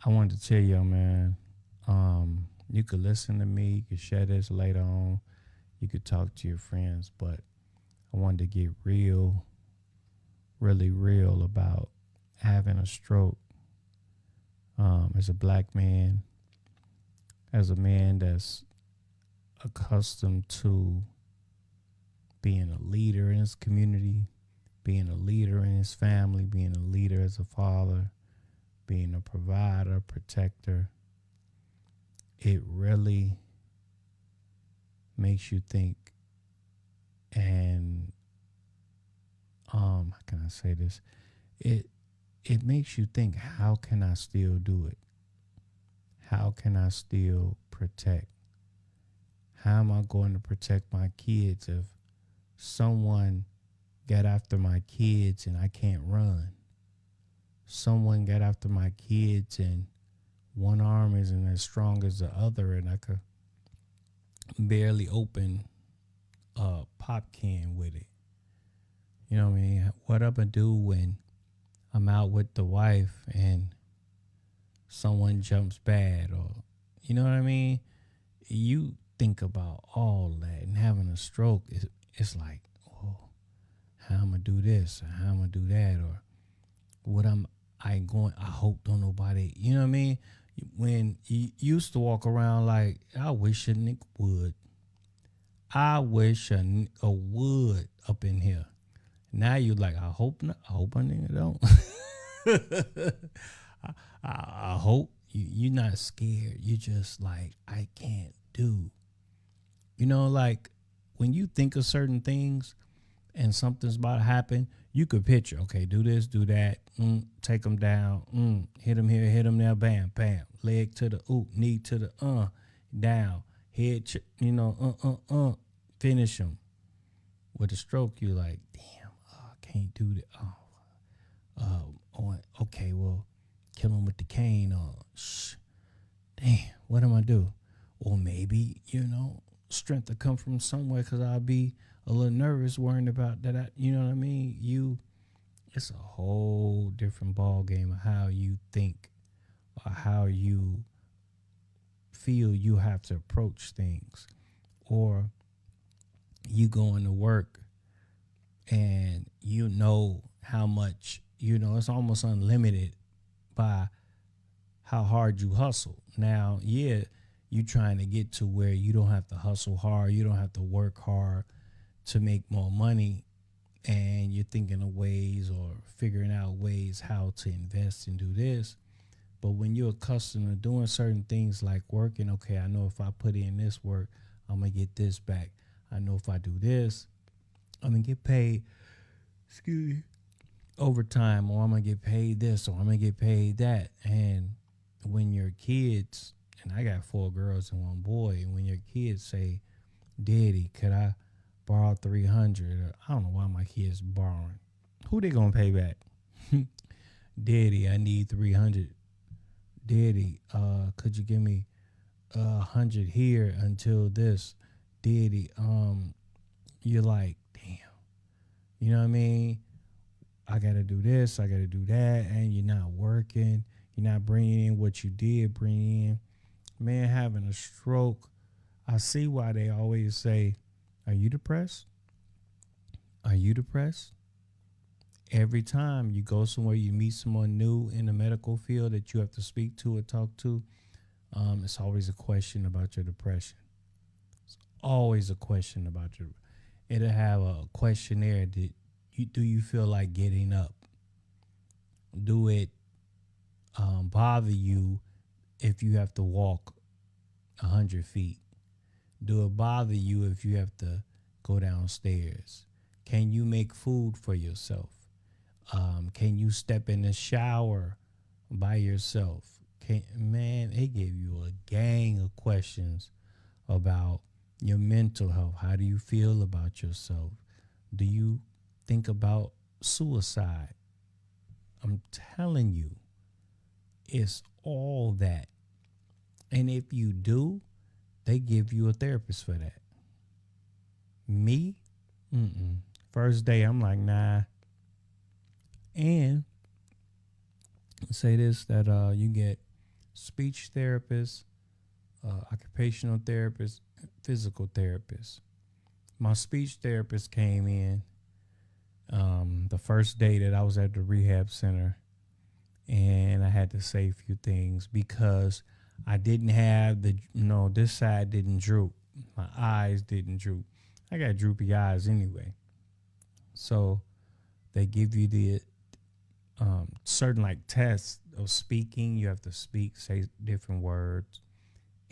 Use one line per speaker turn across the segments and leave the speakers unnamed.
I wanted to tell you, man, you could listen to me, you could share this later on, you could talk to your friends, but I wanted to get real, really real about having a stroke as a black man, as a man that's accustomed to being a leader in his community, being a leader in his family, being a leader as a father, being a provider, protector. It really makes you think, and how can I say this? It it makes you think, how can I still do it? How can I still protect? How am I going to protect my kids if someone got after my kids and I can't run? Someone got after my kids and one arm isn't as strong as the other and I could barely open a pop can with it. You know what I mean? What I'm gonna do when I'm out with the wife and someone jumps bad, or you know what I mean? You think about all that, and having a stroke is, it's like, oh, how I'm gonna do this, or how I'm gonna do that, or what I going, I hope don't nobody, you know what I mean? When you used to walk around like, I wish a nigga would. I wish a would up in here. Now you like, I hope not. I hope a nigga don't. I hope you're not scared. You just like, I can't do. You know, like when you think of certain things and something's about to happen, you could picture, okay, do this, do that, take them down, hit them here, hit them there, bam, bam, leg to the knee to the down, head, finish them. With a stroke, you like, damn, I can't do that. Okay, well, kill him with the cane, or damn, what am I do? Or maybe, strength to come from somewhere because I'll be a little nervous worrying about that. You know what I mean? It's a whole different ball game of how you think or how you feel you have to approach things. Or you go into work and you know how much, it's almost unlimited by how hard you hustle. Now, yeah, you trying to get to where you don't have to hustle hard, you don't have to work hard to make more money, and you're thinking of ways or figuring out ways how to invest and do this. But when you're accustomed to doing certain things like working, okay, I know if I put in this work, I'm going to get this back. I know if I do this, I'm going to get paid, overtime, or I'm going to get paid this, or I'm going to get paid that. And when your kids, and I got 4 girls and 1 boy, and when your kids say, Daddy, could I borrow 300? Or, I don't know why my kids borrowing. Who they going to pay back? Daddy, I need 300. Daddy, could you give me 100 here until this? Daddy, you're like, damn. You know what I mean? I got to do this, I got to do that, and you're not working. You're not bringing in what you did bring in. Man, having a stroke, I see why they always say, are you depressed? Are you depressed? Every time you go somewhere, you meet someone new in the medical field that you have to speak to or talk to, it's always a question about your depression. It's always a question about it'll have a questionnaire. Do you feel like getting up? Do it bother you if you have to walk 100 feet? Do it bother you if you have to go downstairs? Can you make food for yourself? Can you step in the shower by yourself? Man, they give you a gang of questions about your mental health. How do you feel about yourself? Do you think about suicide? I'm telling you, it's all that. And if you do, they give you a therapist for that. Me? First day, I'm like, nah. And say this, that you get speech therapist, occupational therapist, physical therapist. My speech therapist came in the first day that I was at the rehab center, and I had to say a few things because I didn't have this side didn't droop. My eyes didn't droop. I got droopy eyes anyway. So they give you the certain like tests of speaking. You have to speak, say different words,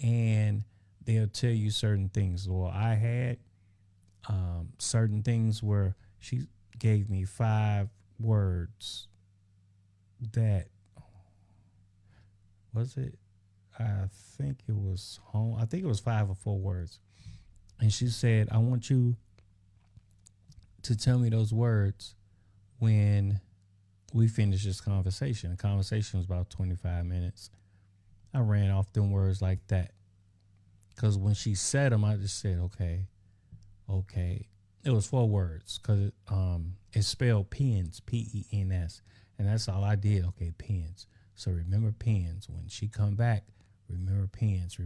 and they'll tell you certain things. Well, I had certain things where she gave me 5 words that was it. I think it was home. I think it was 5 or 4 words, and she said, "I want you to tell me those words when we finish this conversation." The conversation was about 25 minutes. I ran off them words like that because when she said them, I just said, okay. It was 4 words because it's spelled pens, Pens, and that's all I did. Okay, pens. So remember pens. When she come back, remember pens.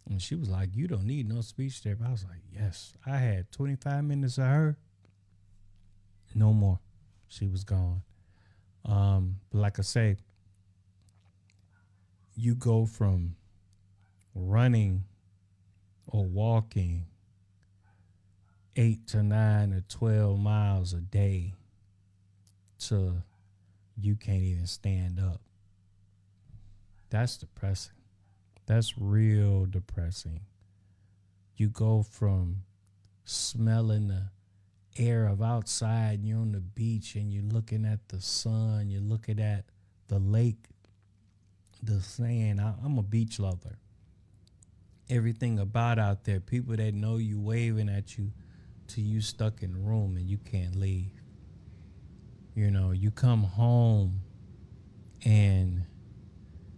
And she was like, "You don't need no speech therapy." I was like, "Yes." I had 25 minutes of her. No more. She was gone. But like I say, you go from running or walking 8 to 9 or 12 miles a day to you can't even stand up. That's depressing. That's real depressing. You go from smelling the air of outside and you're on the beach and you're looking at the sun, you're looking at the lake, the sand. I'm a beach lover. Everything about out there, people that know you waving at you to you stuck in the room and you can't leave. You come home and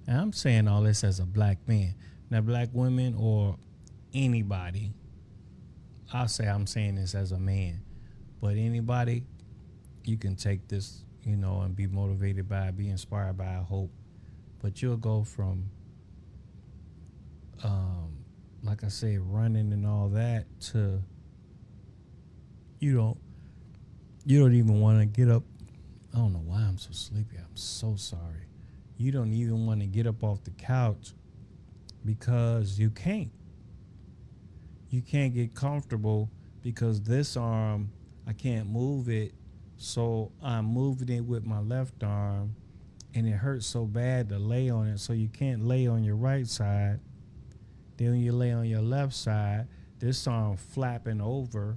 I'm saying all this as a black man. Now, black women or anybody, I'll say I'm saying this as a man, but anybody, you can take this, and be motivated by it, be inspired by it, hope. But you'll go from, like I said, running and all that to you don't even want to get up. I don't know why I'm so sleepy. I'm so sorry. You don't even want to get up off the couch because you can't. You can't get comfortable because this arm, I can't move it. So I'm moving it with my left arm and it hurts so bad to lay on it. So you can't lay on your right side. Then when you lay on your left side, this arm flapping over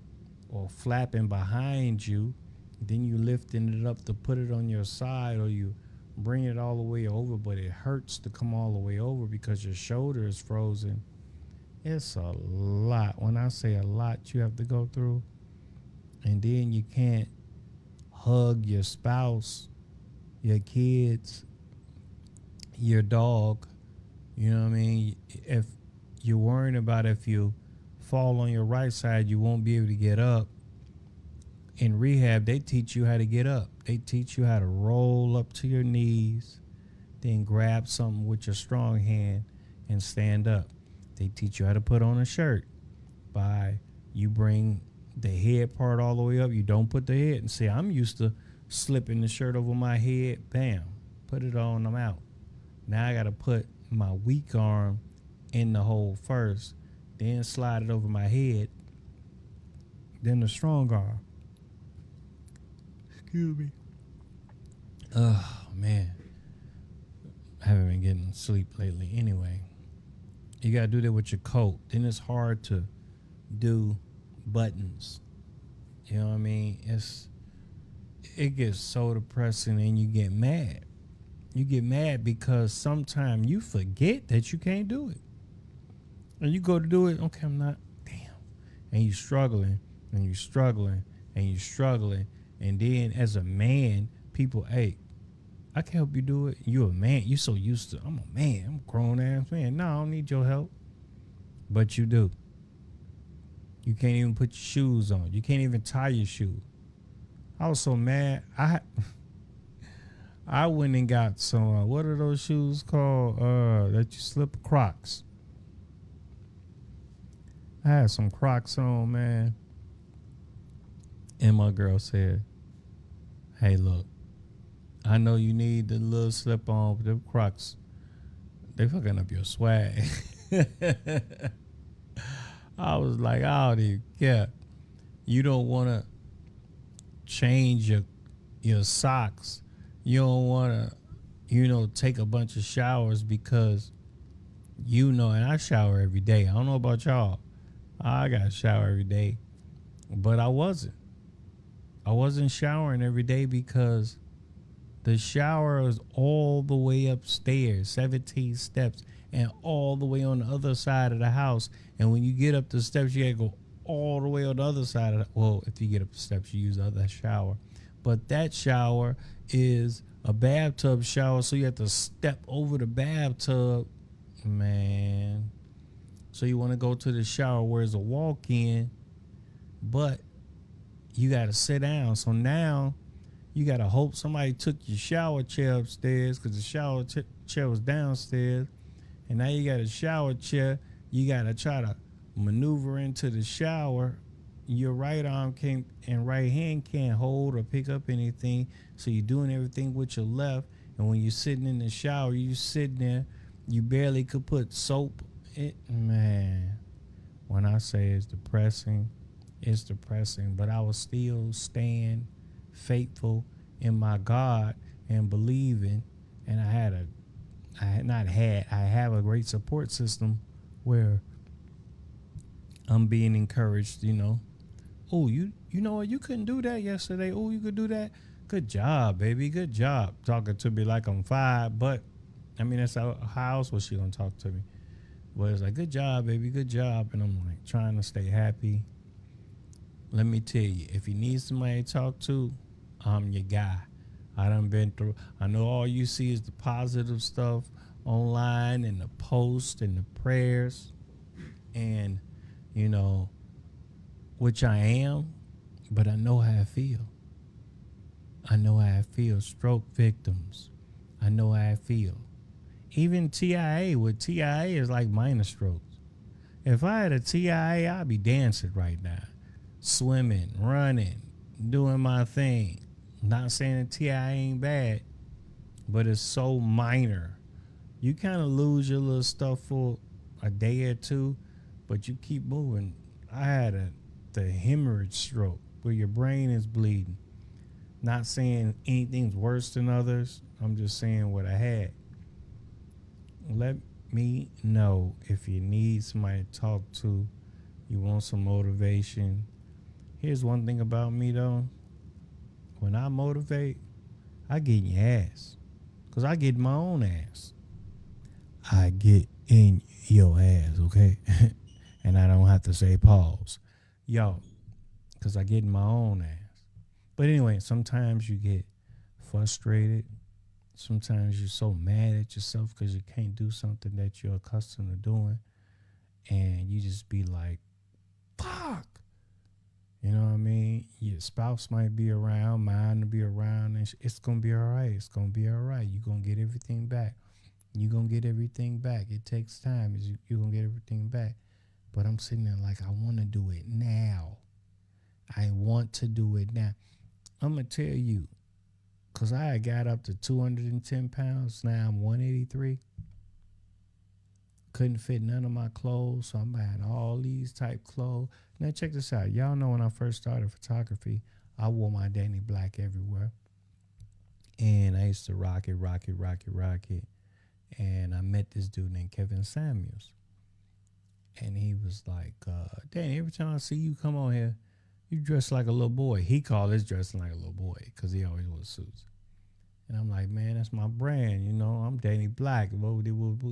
or flapping behind you. Then you lifting it up to put it on your side, or you bring it all the way over, but it hurts to come all the way over because your shoulder is frozen. It's a lot. When I say a lot, you have to go through. And then you can't hug your spouse, your kids, your dog. You know what I mean? If you're worrying about if you fall on your right side, you won't be able to get up. In rehab, they teach you how to get up. They teach you how to roll up to your knees, then grab something with your strong hand and stand up. They teach you how to put on a shirt by you bring the head part all the way up. You don't put the head. And see, I'm used to slipping the shirt over my head. Bam, put it on, I'm out. Now I got to put my weak arm in the hole first, then slide it over my head, then the strong arm. Excuse me. Oh, man. I haven't been getting sleep lately. Anyway, you got to do that with your coat. Then it's hard to do buttons. You know what I mean? It gets so depressing and you get mad. You get mad because sometimes you forget that you can't do it. And you go to do it, okay, I'm not, damn. And you're struggling, and you're struggling, and you're struggling. And then as a man, people, hey, I can help you do it. You're a man. You're so used to, I'm a man. I'm a grown ass man. No, I don't need your help. But you do. You can't even put your shoes on. You can't even tie your shoes. I was so mad. I went and got some. What are those shoes called? That you slip, Crocs. I had some Crocs on, man. And my girl said, "Hey, look, I know you need the little slip on, but them Crocs, they fucking up your swag." I was like, I don't even care. You don't want to change your socks. You don't want to, take a bunch of showers because and I shower every day. I don't know about y'all. I got to shower every day, but I wasn't. I wasn't showering every day because the shower is all the way upstairs, 17 steps, and all the way on the other side of the house. And when you get up the steps, you got to go all the way on the other side of well, if you get up the steps, you use the other shower. But that shower is a bathtub shower, so you have to step over the bathtub. Man. So you want to go to the shower where it's a walk-in, but you got to sit down. So now you got to hope somebody took your shower chair upstairs because the shower chair was downstairs. And now you got a shower chair. You got to try to maneuver into the shower. Your right arm can't and right hand can't hold or pick up anything. So you're doing everything with your left. And when you're sitting in the shower, you sitting there, you barely could put soap in. Man, when I say it's depressing, it's depressing. But I was still staying faithful in my God and believing. And I have a great support system where I'm being encouraged, Oh, you know what? You couldn't do that yesterday. Oh, you could do that. Good job, baby. Good job. Talking to me like I'm 5, but I mean, that's how else was she gonna talk to me? Well, it's like, good job, baby. Good job. And I'm like trying to stay happy. Let me tell you, if you need somebody to talk to, I'm your guy. I done been through. I know all you see is the positive stuff online and the posts and the prayers and, which I am, but I know how I feel. I know how I feel. Stroke victims. I know how I feel. Even TIA, with TIA is like minor strokes. If I had a TIA, I'd be dancing right now. Swimming, running, doing my thing. Not saying that TIA ain't bad, but it's so minor. You kind of lose your little stuff for a day or two, but you keep moving. I had the hemorrhage stroke where your brain is bleeding. Not saying anything's worse than others. I'm just saying what I had. Let me know if you need somebody to talk to, you want some motivation. Here's one thing about me, though. When I motivate, I get in your ass. Because I get my own ass. I get in your ass, okay? And I don't have to say pause. Yo, because I get in my own ass. But anyway, sometimes you get frustrated. Sometimes you're so mad at yourself because you can't do something that you're accustomed to doing. And you just be like, fuck. You know what I mean? Your spouse might be around, mine to be around, and it's going to be all right. It's going to be all right. You're going to get everything back. You're going to get everything back. It takes time. You're going to get everything back. But I'm sitting there like, I want to do it now. I want to do it now. I'm going to tell you, because I got up to 210 pounds. Now I'm 183. Couldn't fit none of my clothes, so I'm buying all these type clothes. Now check this out. Y'all know when I first started photography, I wore my Danny Black everywhere. And I used to rock it. And I met this dude named Kevin Samuels. And he was like, Danny, every time I see you come on here, you dress like a little boy. He called his dressing like a little boy because he always wore suits. And I'm like, man, that's my brand. I'm Danny Black. He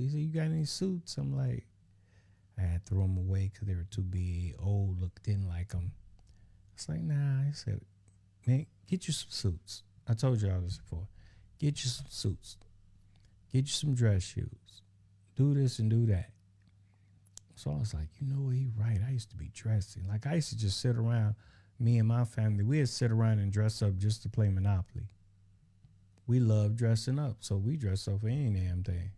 said, you got any suits? I'm like, I had to throw them away because they were too big, old, didn't like them. It's like, nah. I said, man, get you some suits. I told you all this before. Get you some suits. Get you some dress shoes. Do this and do that. So I was like, you know what? He's right. I used to be dressing. Like, I used to just sit around, me and my family, we'd sit around and dress up just to play Monopoly. we love dressing up, so we dress up for any damn thing.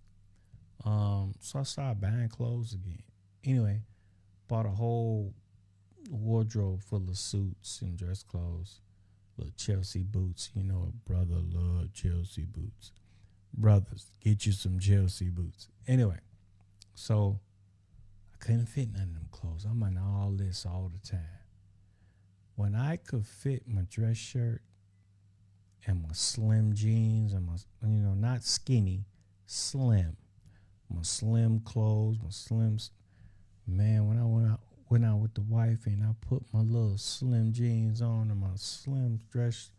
So I started buying clothes again. Anyway, bought a whole wardrobe full of suits and dress clothes, little Chelsea boots. You know, a brother love Chelsea boots. Brothers, get you some Chelsea boots. Anyway, so I couldn't fit none of them clothes. I'm on all this all the time. When I could fit my dress shirt and my slim jeans and my, not skinny, slim, my slim clothes, my slim, man, when I went out with the wife and I put my little slim jeans on and my slim dress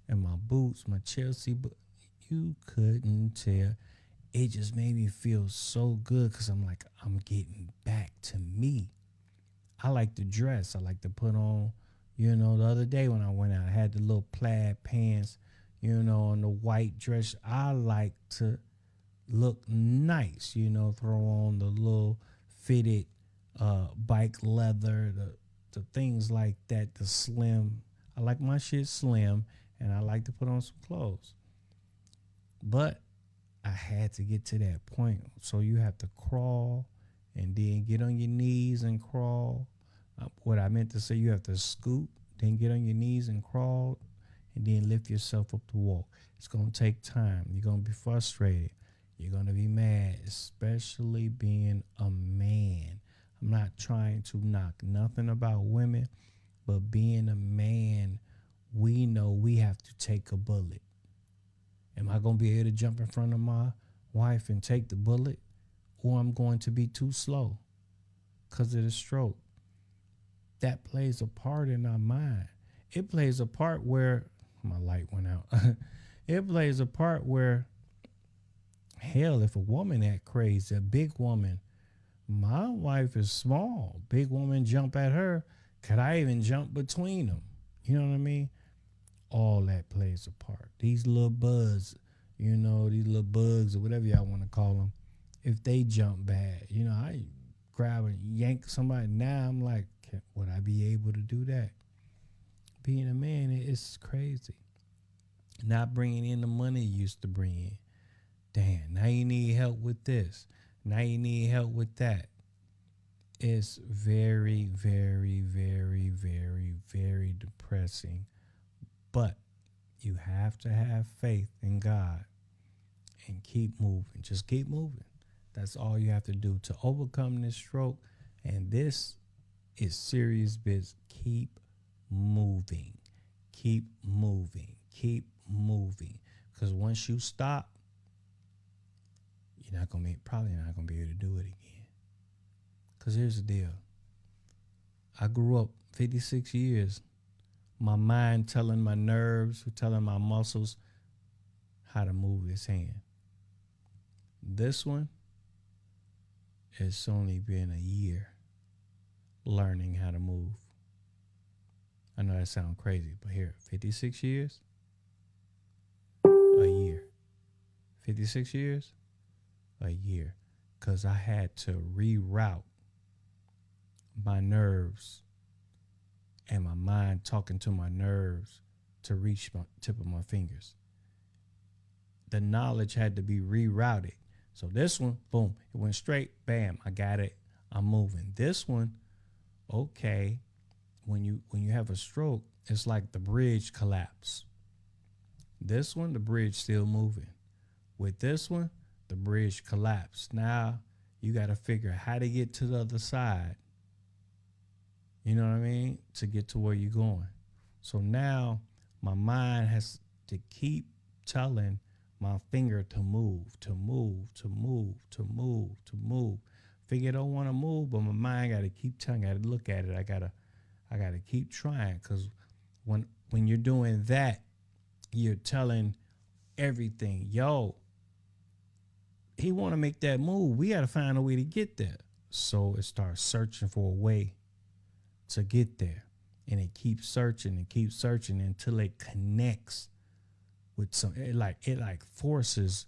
and my boots, my Chelsea boots, you couldn't tell. It just made me feel so good because I'm like, I'm getting back to me. I like to dress. I like to put on, the other day when I went out, I had the little plaid pants, and the white dress. I like to look nice, throw on the little fitted bike leather, the things like that, the slim. I like my shit slim, and I like to put on some clothes. But I had to get to that point. So you have to crawl and then get on your knees and crawl. What I meant to say, you have to scoot, then get on your knees and crawl, and then lift yourself up to walk. It's going to take time. You're going to be frustrated. You're going to be mad, especially being a man. I'm not trying to knock nothing about women, but being a man, we know we have to take a bullet. Am I going to be able to jump in front of my wife and take the bullet? Or I'm going to be too slow because of the stroke? That plays a part in our mind. It plays a part where, my light went out. It plays a part where, hell, if a woman that crazy, a big woman, my wife is small, big woman jump at her, could I even jump between them? You know what I mean? All that plays a part. These little bugs, these little bugs or whatever y'all want to call them, if they jump bad, I grab and yank somebody. Now I'm like, would I be able to do that? Being a man, it's crazy. Not bringing in the money you used to bring in. Damn, now you need help with this. Now you need help with that. It's very, very, very, very, very depressing. But you have to have faith in God and keep moving. Just keep moving. That's all you have to do to overcome this stroke. And this is serious business. Keep moving. Keep moving. Keep moving. Because once you stop, you're probably not gonna be able to do it again. Because here's the deal. I grew up 56 years. My mind telling my nerves, telling my muscles how to move this hand. This one, it's only been a year learning how to move. I know that sounds crazy, but here, 56 years, a year. 56 years, a year. Because I had to reroute my nerves and my mind talking to my nerves to reach my tip of my fingers. The knowledge had to be rerouted. So this one, boom, it went straight, bam, I got it, I'm moving. This one, okay, when you have a stroke, it's like the bridge collapsed. This one, the bridge still moving. With this one, the bridge collapsed. Now you got to figure out how to get to the other side. You know what I mean? To get to where you're going. So now my mind has to keep telling my finger to move, to move, to move, to move, to move. Figure don't want to move, but my mind got to keep telling. I got to look at it. I gotta keep trying, because when you're doing that, you're telling everything, yo, he want to make that move. We got to find a way to get there. So it starts searching for a way to get there. And it keeps searching until it connects with some, it like forces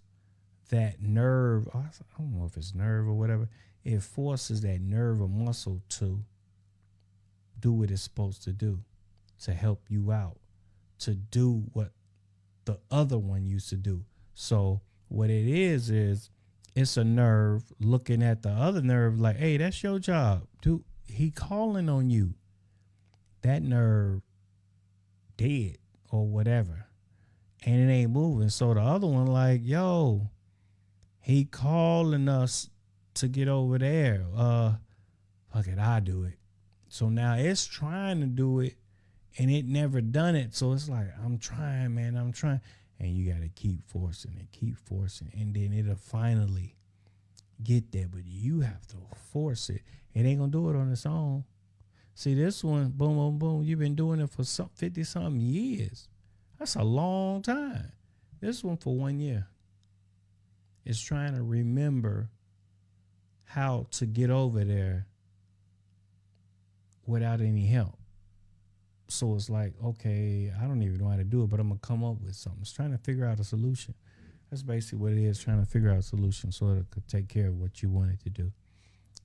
that nerve. I don't know if it's nerve or whatever. It forces that nerve or muscle to do what it's supposed to do, to help you out, to do what the other one used to do. So what it is it's a nerve looking at the other nerve like, hey, that's your job. Dude, he calling on you. That nerve dead or whatever. And it ain't moving. So the other one like, yo, he calling us to get over there. Fuck it, I do it. So now it's trying to do it and it never done it. So it's like, I'm trying, man, I'm trying. And you got to keep forcing it, keep forcing. And then it'll finally get there. But you have to force it. It ain't going to do it on its own. See, this one, boom, boom, boom, you've been doing it for 50-something years. That's a long time. This one for 1 year. It's trying to remember how to get over there without any help. So it's like, okay, I don't even know how to do it, but I'm going to come up with something. It's trying to figure out a solution. That's basically what it is, trying to figure out a solution so it could take care of what you want it to do.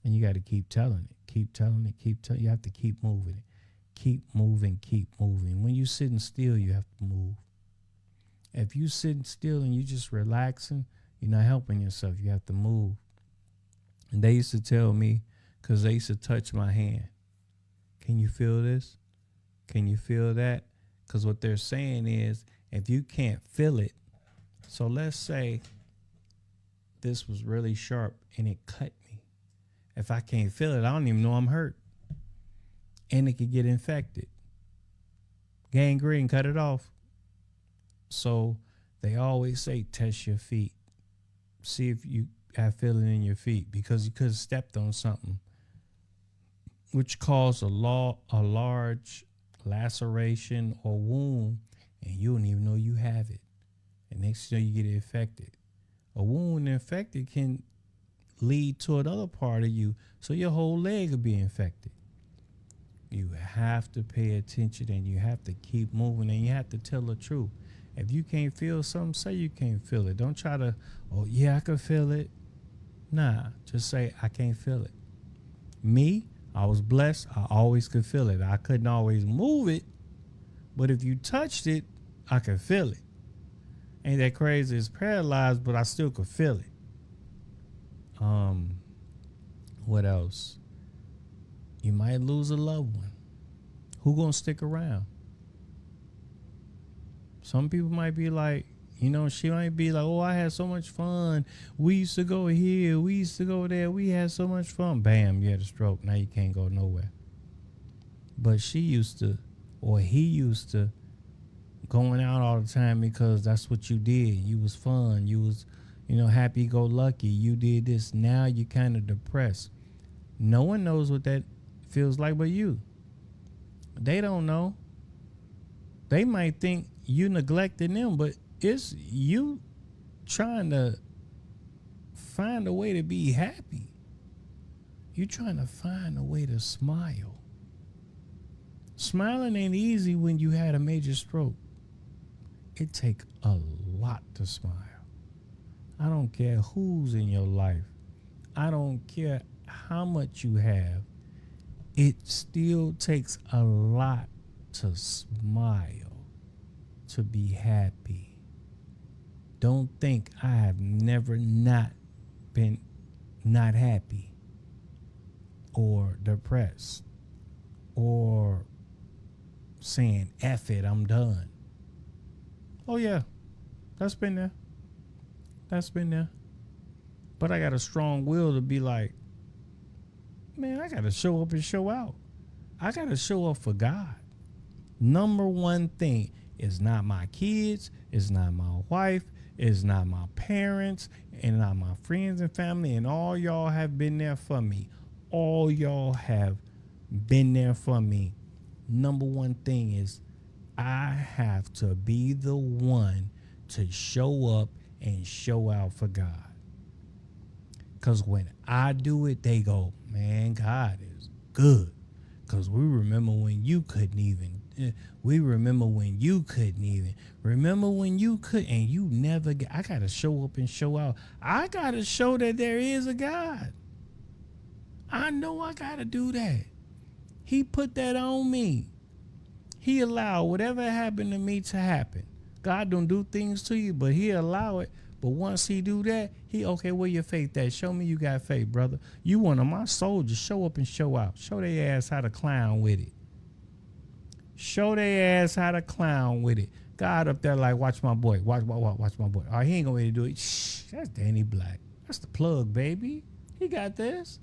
And you got to keep telling it, keep telling it, you have to keep moving it. Keep moving, keep moving. When you're sitting still, you have to move. If you sitting still and you just relaxing, you're not helping yourself. You have to move. And they used to tell me, because they used to touch my hand, can you feel this? Can you feel that? Because what they're saying is, if you can't feel it, so let's say this was really sharp and it cut me. If I can't feel it, I don't even know I'm hurt. And it could get infected. Gangrene, cut it off. So they always say, test your feet. See if you have feeling in your feet, because you could have stepped on something which caused a large laceration or wound, and you don't even know you have it. And next thing you get infected. A wound infected can lead to another part of you, so your whole leg will be infected. You have to pay attention and you have to keep moving and you have to tell the truth. If you can't feel something, say you can't feel it. Don't try to, oh yeah, I can feel it. Nah, just say I can't feel it. Me, I was blessed. I always could feel it. I couldn't always move it, but if you touched it, I could feel it. Ain't that crazy? It's paralyzed, but I still could feel it. What else? You might lose a loved one. Who gonna stick around? Some people might be like, she might be like, oh, I had so much fun. We used to go here. We used to go there. We had so much fun. Bam, you had a stroke. Now you can't go nowhere. But she used to, or he used to, going out all the time because that's what you did. You was fun. You was, happy-go-lucky. You did this. Now you're kind of depressed. No one knows what that feels like but you. They don't know. They might think you neglecting them, but it's you trying to find a way to be happy. You trying to find a way to smile. Smiling ain't easy when you had a major stroke. It take a lot to smile. I don't care who's in your life. I don't care how much you have. It still takes a lot to smile, to be happy. Don't think I have never not been not happy or depressed or saying, F it, I'm done. Oh yeah, that's been there. That's been there. But I got a strong will to be like, man, I got to show up and show out. I got to show up for God. Number one thing is not my kids, it's not my wife, it's not my parents, and not my friends and family, and all y'all have been there for me. All y'all have been there for me. Number one thing is I have to be the one to show up and show out for God. Because when I do it, they go, man, God is good. Because we remember when you couldn't even. We remember when you couldn't even. Remember when you could and you never get. I got to show up and show out. I got to show that there is a God. I know I got to do that. He put that on me. He allowed whatever happened to me to happen. God don't do things to you, but He'll allow it. But once He do that, okay, where your faith at? Show me you got faith, brother. You one of my soldiers. Show up and show out. Show their ass how to clown with it. Show their ass how to clown with it. God up there like, watch my boy. Watch my boy. Oh, he ain't gonna be able to do it. Shh, that's Danny Black. That's the plug, baby. He got this.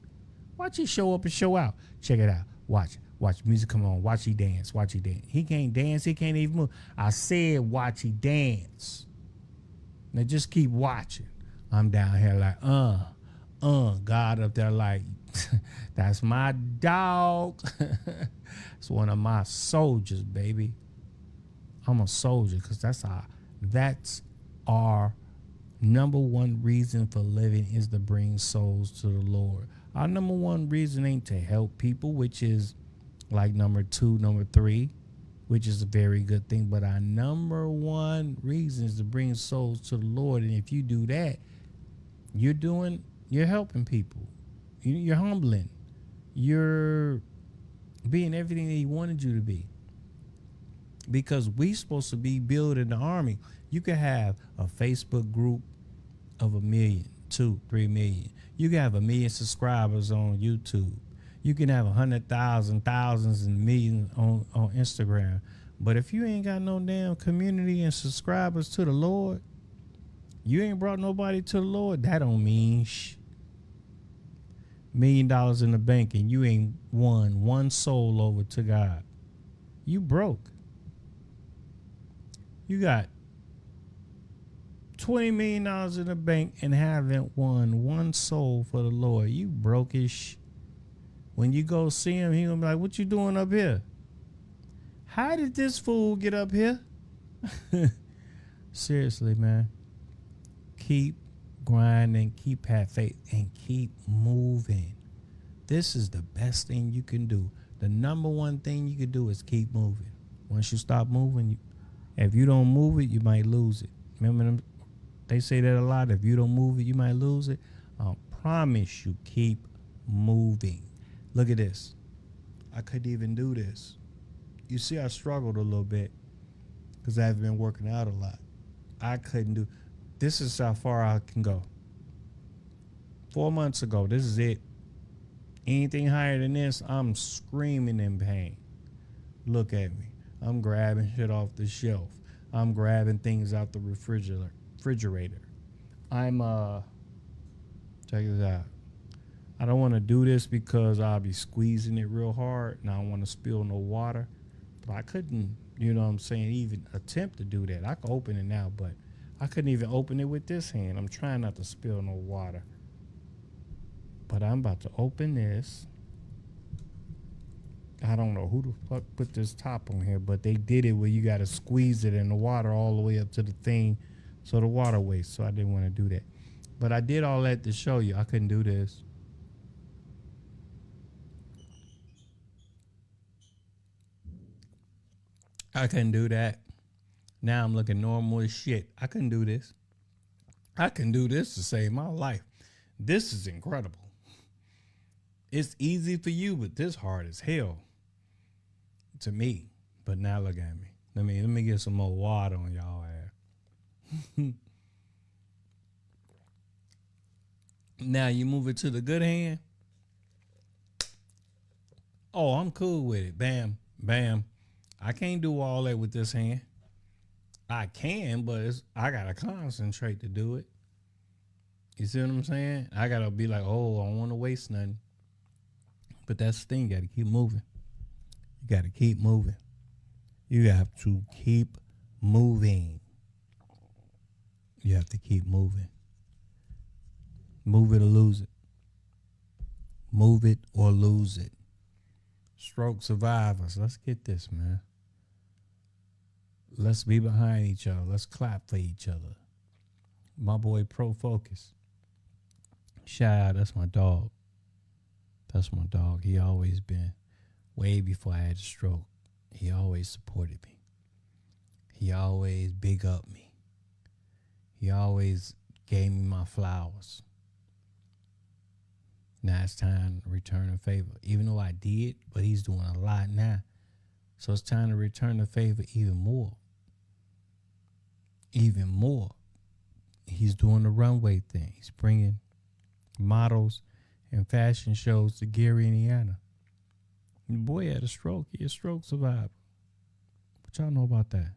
Watch he show up and show out. Check it out. Watch it. Watch music come on. Watch he dance. Watch he dance. He can't dance. He can't even move. I said watch he dance. Now just keep watching. I'm down here like, God up there like, that's my dog. It's one of my soldiers, baby. I'm a soldier because that's our number one reason for living is to bring souls to the Lord. Our number one reason ain't to help people, which is like number 2, number 3, which is a very good thing. But our number one reason is to bring souls to the Lord. And if you do that, you're helping people. You're humbling. You're being everything that He wanted you to be. Because we supposed to be building the army. You could have a Facebook group of 1 million, 2, 3 million. You can have 1 million subscribers on YouTube. You can have 100,000, thousands, and millions on Instagram. But if you ain't got no damn community and subscribers to the Lord, you ain't brought nobody to the Lord, that don't mean $1 million in the bank and you ain't won one soul over to God. You broke. You got $20 million in the bank and haven't won one soul for the Lord. You broke-ish. When you go see him, he gonna be like, what you doing up here? How did this fool get up here? Seriously, man. Keep grinding, keep having faith, and keep moving. This is the best thing you can do. The number one thing you can do is keep moving. Once you stop moving, if you don't move it, you might lose it. Remember them? They say that a lot. If you don't move it, you might lose it. I promise you, keep moving. Look at this. I couldn't even do this. You see, I struggled a little bit because I've been working out a lot. I couldn't do. This is how far I can go. 4 months ago, this is it. Anything higher than this, I'm screaming in pain. Look at me. I'm grabbing shit off the shelf. I'm grabbing things out the refrigerator. I'm check this out. I don't want to do this because I'll be squeezing it real hard and I don't want to spill no water. But I couldn't, you know what I'm saying, even attempt to do that. I could open it now, but I couldn't even open it with this hand. I'm trying not to spill no water. But I'm about to open this. I don't know who the fuck put this top on here, but they did it where you got to squeeze it in the water all the way up to the thing so the water wastes. So I didn't want to do that. But I did all that to show you I couldn't do this. I couldn't do that. Now I'm looking normal as shit. I couldn't do this. I can do this to save my life. This is incredible. It's easy for you, but this hard as hell to me. But now look at me. Let me get some more water on y'all ass. Now you move it to the good hand. Oh, I'm cool with it. Bam, bam. I can't do all that with this hand. I can, but I gotta concentrate to do it. You see what I'm saying? I gotta be like, oh, I don't want to waste nothing. But that's the thing. You gotta keep moving. You gotta keep moving. You have to keep moving. You have to keep moving. Move it or lose it. Move it or lose it. Stroke survivors. Let's get this, man. Let's be behind each other. Let's clap for each other. My boy Pro Focus. Shout out, that's my dog. That's my dog. He always been, way before I had a stroke, he always supported me. He always big up me. He always gave me my flowers. Now it's time to return the favor. Even though I did, but he's doing a lot now. So it's time to return the favor even more. even more. He's doing the runway thing. He's bringing models and fashion shows to Gary, Indiana. The boy had a stroke. He a stroke survivor. What y'all know about that?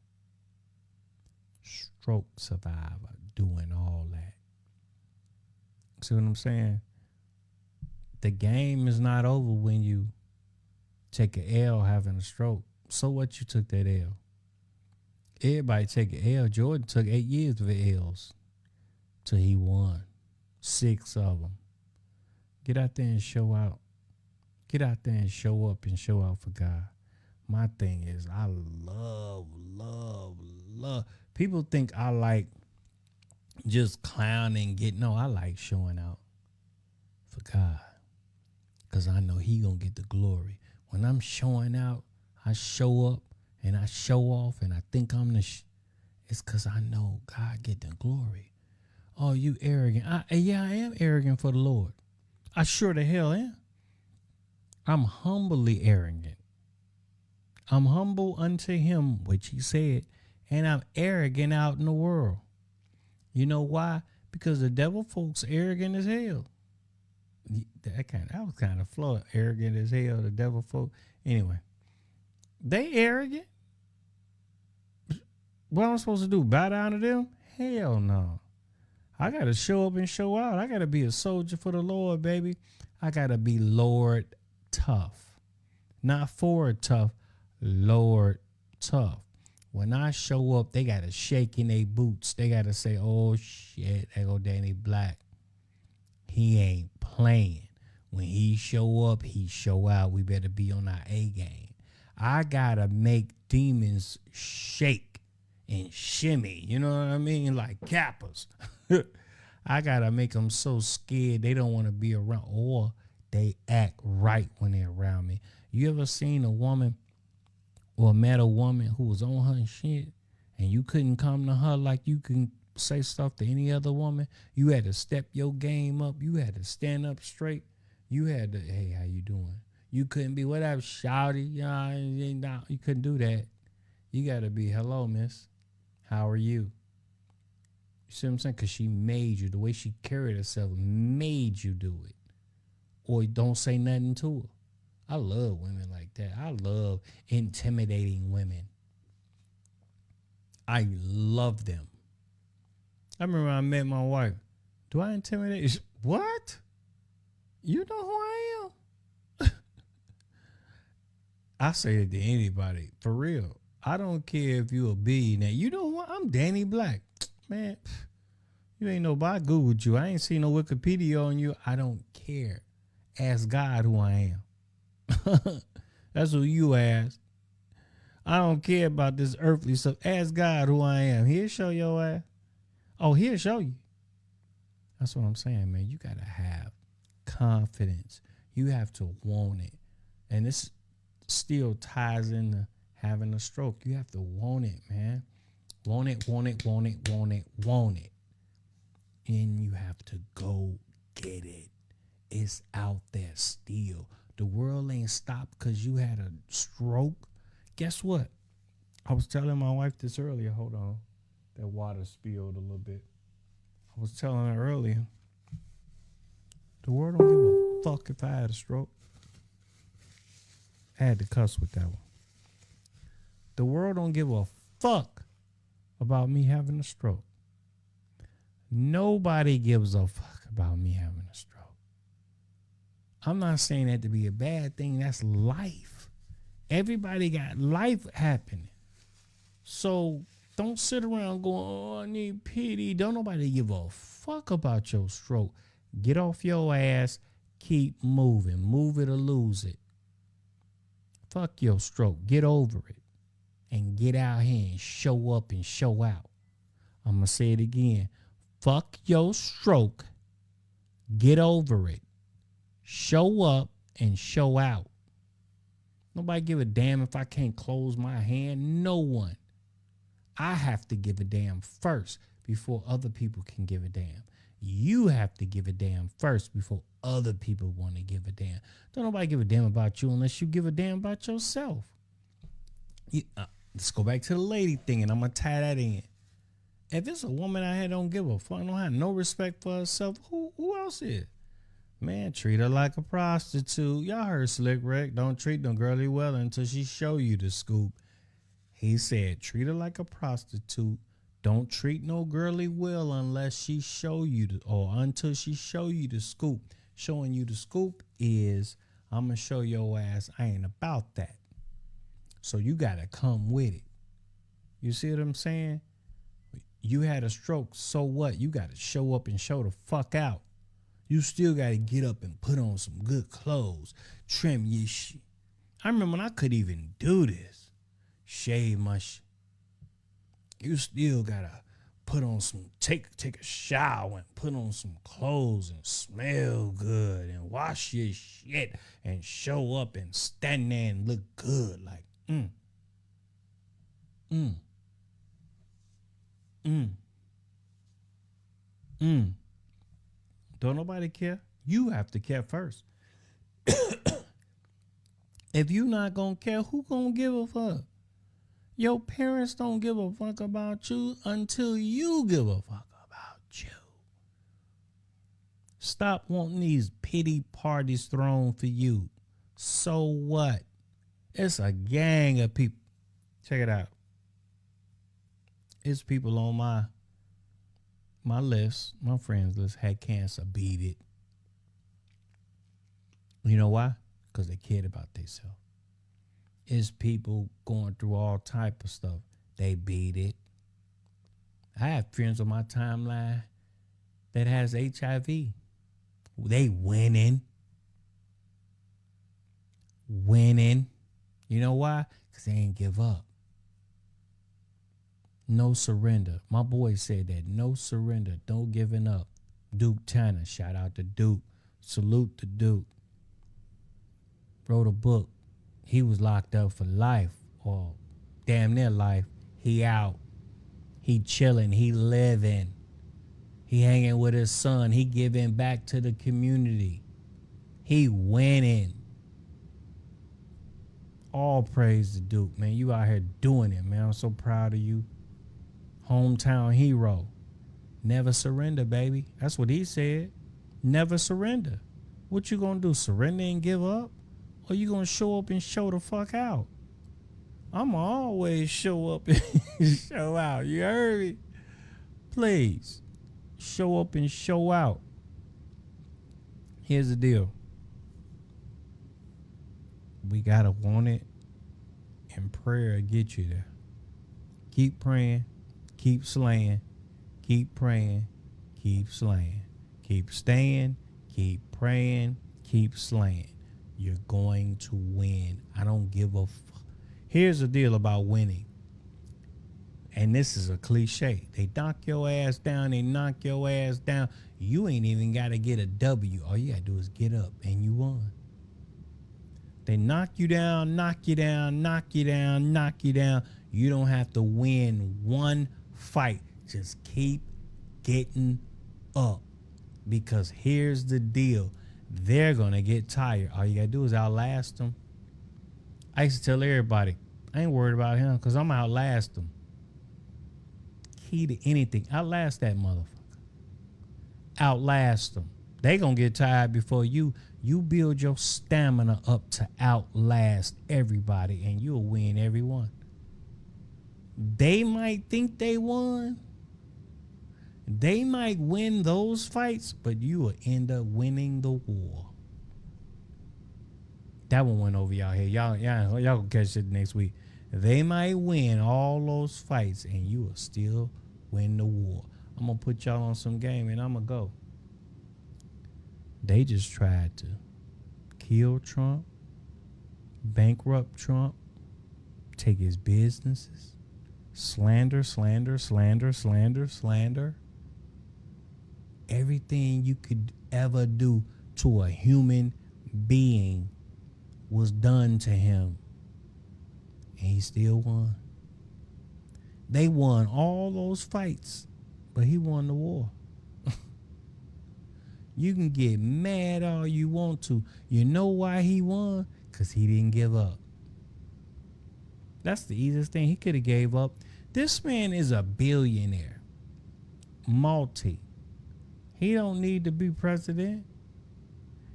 Stroke survivor doing all that. See what I'm saying? The game is not over when you take an L having a stroke. So what, you took that L? Everybody take an L. Jordan took 8 years of L's till he won 6 of them. Get out there and show out. Get out there and show up and show out for God. My thing is, I love. People think I like just clowning, no, I like showing out for God. Because I know he going to get the glory. When I'm showing out, I show up and I show off and I think I'm it's because I know God get the glory. Oh, you arrogant. Yeah, I am arrogant for the Lord. I sure the hell am. I'm humbly arrogant. I'm humble unto him, which he said, and I'm arrogant out in the world. You know why? Because the devil folks arrogant as hell. That was kind of flawed. Arrogant as hell, the devil folk. Anyway, they arrogant. What am I supposed to do? Bow down to them? Hell no. I got to show up and show out. I got to be a soldier for the Lord, baby. I got to be Lord tough. Not Ford tough, Lord tough. When I show up, they got to shake in their boots. They got to say, oh, shit, there go Danny Black. He ain't playing. When he show up, he show out. We better be on our A game. I got to make demons shake and shimmy. You know what I mean? Like Kappas. I got to make them so scared they don't want to be around, or they act right when they're around me. You ever seen a woman or met a woman who was on her shit and you couldn't come to her like you can say stuff to any other woman? You had to step your game up. You had to stand up straight. You had to, hey, how you doing? You couldn't be whatever, shouty. You couldn't do that. You got to be, hello, miss. How are you? You see what I'm saying? Because she made you. The way she carried herself made you do it. Or don't say nothing to her. I love women like that. I love intimidating women. I love them. I remember I met my wife. Do I intimidate? What? You know who I am? I say it to anybody. For real. I don't care if you a billionaire. You know what? I'm Danny Black. Man, you ain't nobody. I Googled you. I ain't seen no Wikipedia on you. I don't care. Ask God who I am. That's who you ask. I don't care about this earthly stuff. Ask God who I am. He'll show your ass. Oh, he'll show you. That's what I'm saying, man. You got to have confidence. You have to want it. And this still ties into having a stroke. You have to want it, man. Want it, want it, want it, want it, want it. And you have to go get it. It's out there still. The world ain't stopped because you had a stroke. Guess what? I was telling my wife this earlier. Hold on. That water spilled a little bit. I was telling her earlier. The world don't give a fuck if I had a stroke. I had to cuss with that one. The world don't give a fuck about me having a stroke. Nobody gives a fuck about me having a stroke. I'm not saying that to be a bad thing. That's life. Everybody got life happening. So don't sit around going, oh, I need pity. Don't nobody give a fuck about your stroke. Get off your ass. Keep moving. Move it or lose it. Fuck your stroke. Get over it. And get out here and show up and show out. I'm going to say it again. Fuck your stroke. Get over it. Show up and show out. Nobody give a damn if I can't close my hand. No one. I have to give a damn first before other people can give a damn. You have to give a damn first before other people want to give a damn. Don't nobody give a damn about you unless you give a damn about yourself. Let's go back to the lady thing, and I'm going to tie that in. If it's a woman out here don't give a fuck, don't have no respect for herself, who else is? Man, treat her like a prostitute. Y'all heard Slick Rick. Don't treat no girlie well until she show you the scoop. He said, treat her like a prostitute. Don't treat no girlie well unless she show you or until she show you the scoop. Showing you the scoop is, I'm going to show your ass I ain't about that. So you got to come with it. You see what I'm saying? You had a stroke, so what? You got to show up and show the fuck out. You still got to get up and put on some good clothes. Trim your shit. I remember when I couldn't even do this. Shave my shit. You still got to put on some, take a shower and put on some clothes and smell good and wash your shit and show up and stand there and look good. Like, Don't nobody care. You have to care first. If you not gonna care, who gonna give a fuck? Your parents don't give a fuck about you until you give a fuck about you. Stop wanting these pity parties thrown for you. So what? It's a gang of people. Check it out. It's people on my list, my friends list, had cancer, beat it. You know why? Because they cared about themselves. It's people going through all type of stuff. They beat it. I have friends on my timeline that has HIV. They winning. You know why? Because they ain't give up. No surrender. My boy said that. No surrender. Don't giving up. Duke Tanner. Shout out to Duke. Salute to Duke. Wrote a book. He was locked up for life. Or damn near life. He out. He chilling. He living. He hanging with his son. He giving back to the community. He winning. All praise to Duke, man. You out here doing it, man. I'm so proud of you. Hometown hero. Never surrender, baby. That's what he said. Never surrender. What you gonna do? Surrender and give up? Or you gonna show up and show the fuck out? I'ma always show up and show out. You heard me? Please. Show up and show out. Here's the deal. We gotta want it, and prayer get you there. Keep praying. Keep slaying, keep praying, keep slaying, keep staying, keep praying, keep slaying. You're going to win. I don't give a fuck. Here's the deal about winning. And this is a cliche. They knock your ass down. They knock your ass down. You ain't even got to get a W. All you got to do is get up and you won. They knock you down, knock you down, knock you down, knock you down. You don't have to win one fight. Just keep getting up, because here's the deal. They're gonna get tired. All you gotta do is outlast them. I used to tell everybody, I ain't worried about him because I'm outlast them. Key to anything, outlast that motherfucker. Outlast them. They gonna get tired before you. You build your stamina up to outlast everybody, and you'll win every one. They might think they won. They might win those fights, but you will end up winning the war. That one went over y'all here. Y'all gonna catch it next week. They might win all those fights, and you will still win the war. I'm gonna put y'all on some game, and I'm gonna go. They just tried to kill Trump, bankrupt Trump, take his businesses. Slander. Everything you could ever do to a human being was done to him. And he still won. They won all those fights, but he won the war. You can get mad all you want to. You know why he won? Because he didn't give up. That's the easiest thing. He could have gave up. This man is a billionaire. Multi. He don't need to be president.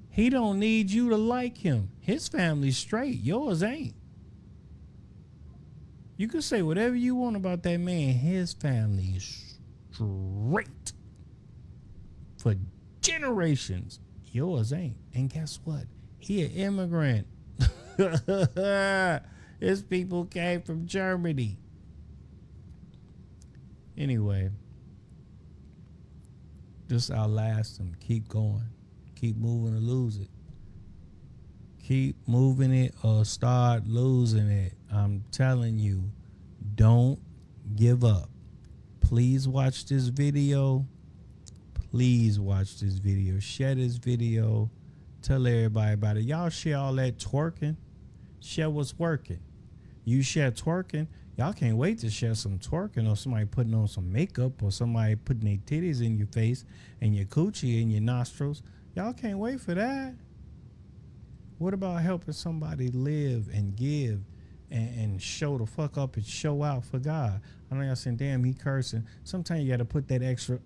He don't need you to like him. His family's straight. Yours ain't. You can say whatever you want about that man. His family is straight for generations. Yours ain't. And guess what? He an immigrant. His people came from Germany. Anyway, just outlast him. Keep going. Keep moving or lose it. Keep moving it or start losing it. I'm telling you, don't give up. Please watch this video. Please watch this video. Share this video. Tell everybody about it. Y'all share all that twerking. Share what's working. You share twerking. Y'all can't wait to share some twerking or somebody putting on some makeup or somebody putting their titties in your face and your coochie in your nostrils. Y'all can't wait for that. What about helping somebody live and give and show the fuck up and show out for God? I know y'all saying, damn, he cursing. Sometimes you got to put that extra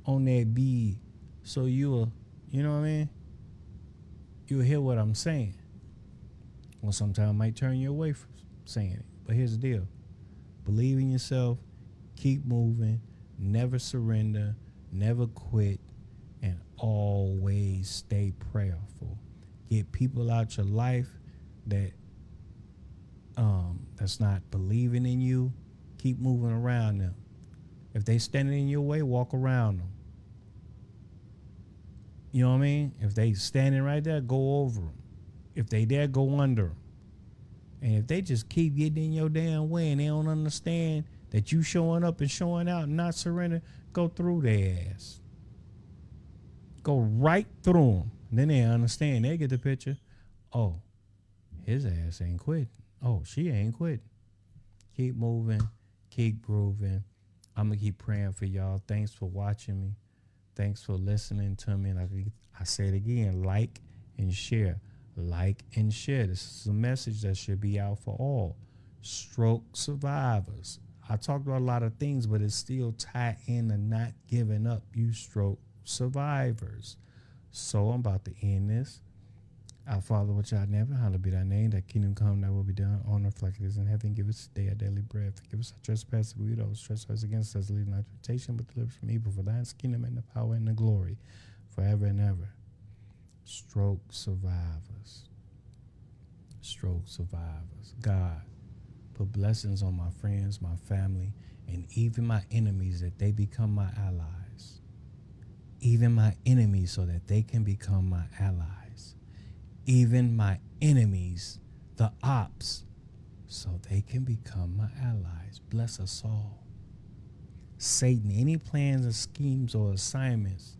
on that bead so you'll, you know what I mean? You'll hear what I'm saying. Well, sometimes it might turn you away from saying it. But here's the deal. Believe in yourself. Keep moving. Never surrender. Never quit. And always stay prayerful. Get people out your life that's not believing in you. Keep moving around them. If they standing in your way, walk around them. You know what I mean? If they standing right there, go over them. If they there, go under them. And if they just keep getting in your damn way and they don't understand that you showing up and showing out and not surrendering, go through their ass. Go right through them. Then they understand. They get the picture. Oh, his ass ain't quitting. Oh, she ain't quitting. Keep moving. Keep grooving. I'm going to keep praying for y'all. Thanks for watching me. Thanks for listening to me. Like I say it again, like and share. Like and share. This is a message that should be out for all stroke survivors. I talked about a lot of things, but it's still tied in to not giving up, you stroke survivors. So I'm about to end this. Our Father, which art in heaven, hallowed be thy name. Thy kingdom come, thy will be done on earth like it is in heaven. Give us today our daily bread. Forgive us our trespasses, we those trespass against us. Lead not into temptation, but deliver us from evil. For thine is the kingdom and the power and the glory, forever and ever. Stroke survivors. Stroke survivors. God, put blessings on my friends, my family, and even my enemies, that they become my allies. Even my enemies, so that they can become my allies. Even my enemies, the ops, so they can become my allies. Bless us all. Satan, any plans or schemes or assignments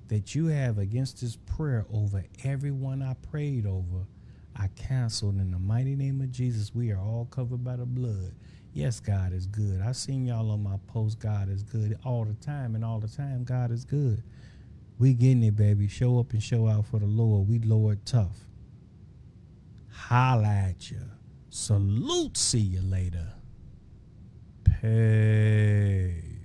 that you have against this prayer over everyone I prayed over, I canceled in the mighty name of Jesus. We are all covered by the blood. Yes, God is good. I seen y'all on my post. God is good all the time, and all the time God is good. We getting it, baby. Show up and show out for the Lord. We Lord tough. Holla at you. Salute. See you later. Peace.